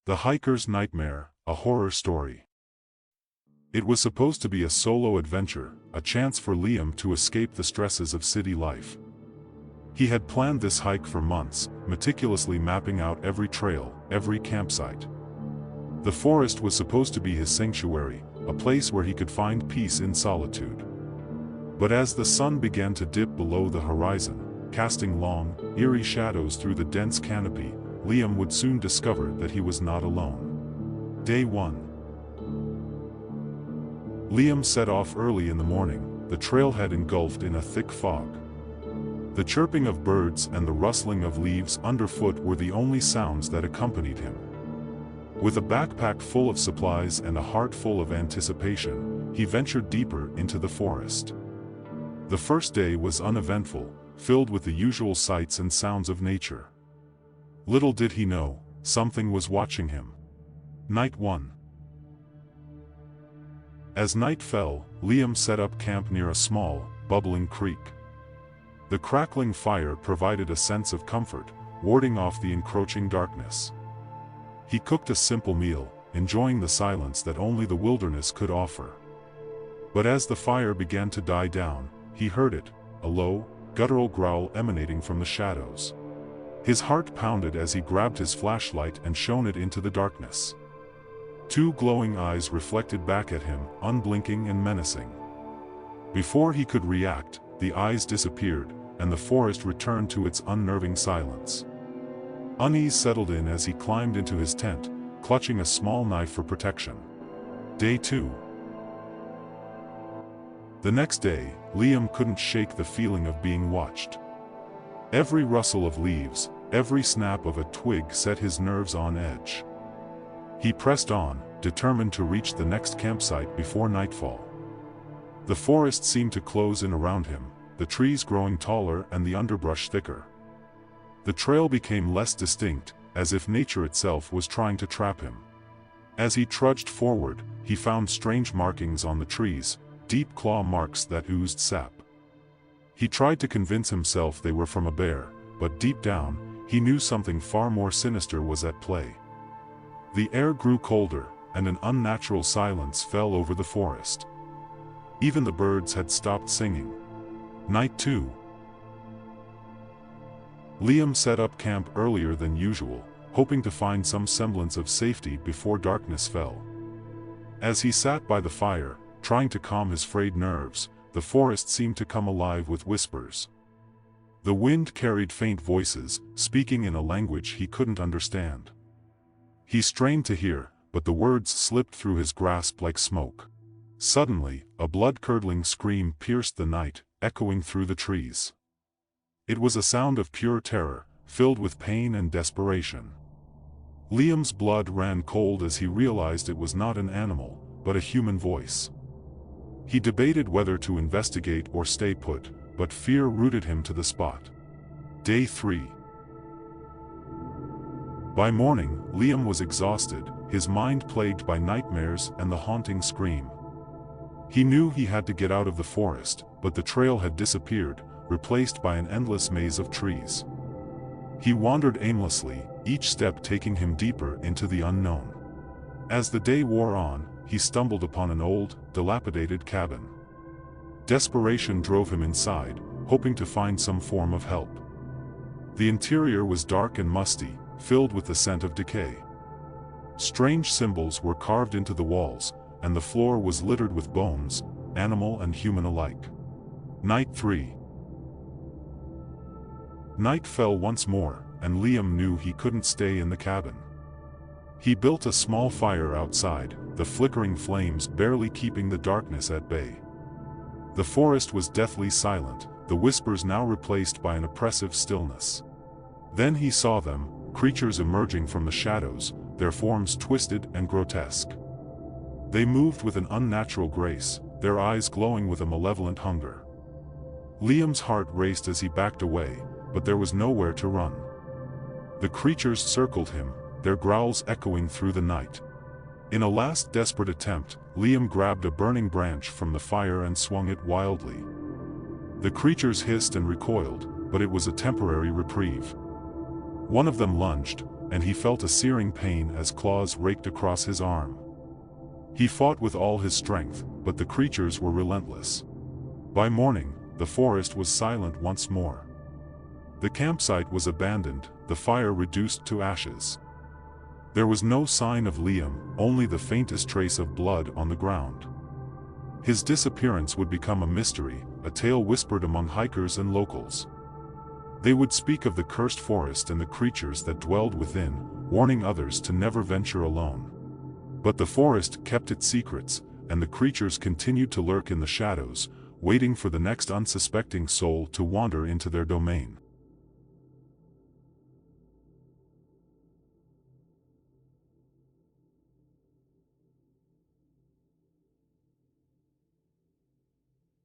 The Hiker's Nightmare, a horror story. It was supposed to be a solo adventure, a chance for Liam to escape the stresses of city life. He had planned this hike for months, meticulously mapping out every trail, every campsite. The forest was supposed to be his sanctuary, a place where he could find peace in solitude. But as the sun began to dip below the horizon, casting long, eerie shadows through the dense canopy, Liam would soon discover that he was not alone. Day 1. Liam set off early in the morning, the trailhead engulfed in a thick fog. The chirping of birds and the rustling of leaves underfoot were the only sounds that accompanied him. With a backpack full of supplies and a heart full of anticipation, he ventured deeper into the forest. The first day was uneventful, filled with the usual sights and sounds of nature. Little did he know, something was watching him. Night 1. As night fell, Liam set up camp near a small, bubbling creek. The crackling fire provided a sense of comfort, warding off the encroaching darkness. He cooked a simple meal, enjoying the silence that only the wilderness could offer. But as the fire began to die down, he heard it, a low, guttural growl emanating from the shadows. His heart pounded as he grabbed his flashlight and shone it into the darkness. Two glowing eyes reflected back at him, unblinking and menacing. Before he could react, the eyes disappeared, and the forest returned to its unnerving silence. Unease settled in as he climbed into his tent, clutching a small knife for protection. Day 2. The next day, Liam couldn't shake the feeling of being watched. Every rustle of leaves, every snap of a twig set his nerves on edge. He pressed on, determined to reach the next campsite before nightfall. The forest seemed to close in around him, the trees growing taller and the underbrush thicker. The trail became less distinct, as if nature itself was trying to trap him. As he trudged forward, he found strange markings on the trees, deep claw marks that oozed sap. He tried to convince himself they were from a bear, but deep down, he knew something far more sinister was at play. The air grew colder, and an unnatural silence fell over the forest. Even the birds had stopped singing. Night 2. Liam set up camp earlier than usual, hoping to find some semblance of safety before darkness fell. As he sat by the fire, trying to calm his frayed nerves, the forest seemed to come alive with whispers. The wind carried faint voices, speaking in a language he couldn't understand. He strained to hear, but the words slipped through his grasp like smoke. Suddenly, a blood-curdling scream pierced the night, echoing through the trees. It was a sound of pure terror, filled with pain and desperation. Liam's blood ran cold as he realized it was not an animal, but a human voice. He debated whether to investigate or stay put, but fear rooted him to the spot. Day 3. By morning, Liam was exhausted, his mind plagued by nightmares and the haunting scream. He knew he had to get out of the forest, but the trail had disappeared, replaced by an endless maze of trees. He wandered aimlessly, each step taking him deeper into the unknown. As the day wore on, he stumbled upon an old, dilapidated cabin. Desperation drove him inside, hoping to find some form of help. The interior was dark and musty, filled with the scent of decay. Strange symbols were carved into the walls, and the floor was littered with bones, animal and human alike. Night 3. Night fell once more, and Liam knew he couldn't stay in the cabin. He built a small fire outside, the flickering flames barely keeping the darkness at bay. The forest was deathly silent, the whispers now replaced by an oppressive stillness. Then he saw them, creatures emerging from the shadows, their forms twisted and grotesque. They moved with an unnatural grace, their eyes glowing with a malevolent hunger. Liam's heart raced as he backed away, but there was nowhere to run. The creatures circled him, their growls echoing through the night. In a last desperate attempt, Liam grabbed a burning branch from the fire and swung it wildly. The creatures hissed and recoiled, but it was a temporary reprieve. One of them lunged, and he felt a searing pain as claws raked across his arm. He fought with all his strength, but the creatures were relentless. By morning, the forest was silent once more. The campsite was abandoned, the fire reduced to ashes. There was no sign of Liam, only the faintest trace of blood on the ground. His disappearance would become a mystery, a tale whispered among hikers and locals. They would speak of the cursed forest and the creatures that dwelled within, warning others to never venture alone. But the forest kept its secrets, and the creatures continued to lurk in the shadows, waiting for the next unsuspecting soul to wander into their domain.